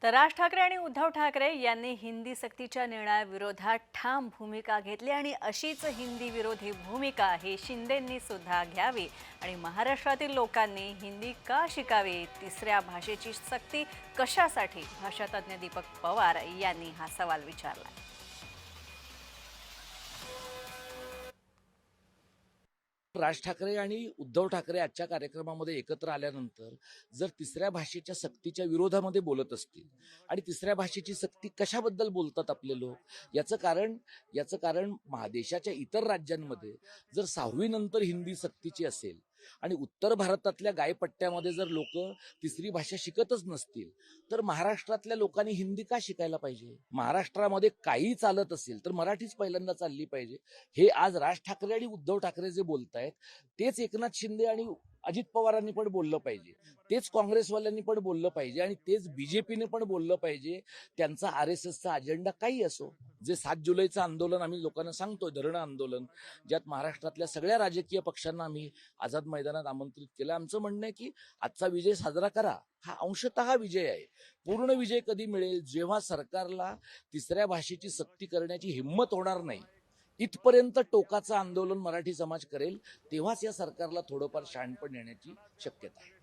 तर राज ठाकरे आणि उद्धव ठाकरे यांनी हिंदी सक्तीच्या निर्णयाविरोधात ठाम भूमिका घेतली आणि अशीच हिंदी विरोधी भूमिका ही शिंदेंनी सुद्धा घ्यावी आणि महाराष्ट्रातील लोकांनी हिंदी का शिकावी, तिसऱ्या भाषेची सक्ती कशासाठी, भाषातज्ञ दीपक पवार यांनी हा सवाल विचारला। राज ठाकरे आणि उद्धव ठाकरे आजच्या कार्यक्रमामध्ये एकत्र आल्यानंतर जर तिसऱ्या भाषेच्या सक्तीच्या विरोधामध्ये बोलत असतील आणि तिसऱ्या भाषेची सक्ती कशाबद्दल बोलतात आपले लोक, याचं कारण देशाच्या इतर राज्यांमध्ये जर 6वी नंतर हिंदी सक्तीची असेल आणि उत्तर भारतातल्या गायपट्ट्यामध्ये जर लोक तिसरी भाषा शिकतच नसतील तर महाराष्ट्रातल्या लोकांनी हिंदी का शिकायला पाहिजे? महाराष्ट्रामध्ये काही चालत असेल तर मराठीच पहिल्यांदा चालली पाहिजे। हे आज राज ठाकरे आणि उद्धव ठाकरे जे बोलतायत तेच एकनाथ शिंदे आणि अजित पवारांनी पण बोललं पाहिजे, तेच काँग्रेसवाल्यांनी पण बोललं पाहिजे आणि तेच बीजेपीने पण बोललं पाहिजे। त्यांचा RSSचा अजेंडा काही असो, जे 7 जुलैचं आंदोलन आम्ही लोकांना सांगतोय, धरणं आंदोलन, ज्यात महाराष्ट्रातल्या सगळ्या राजकीय पक्षांना आम्ही आझाद मैदानात आमंत्रित केलं। आमचं म्हणणं आहे की आजचा विजय साजरा करा, हा अंशतः विजय आहे। पूर्ण विजय कधी मिळेल? जेव्हा सरकारला तिसऱ्या भाषेची सक्ती करण्याची हिंमत होणार नाही, इथपर्यंत टोकाचं आंदोलन मराठी समाज करेल, तेव्हाच या सरकारला थोडंफार शहाणपण येण्याची शक्यता आहे।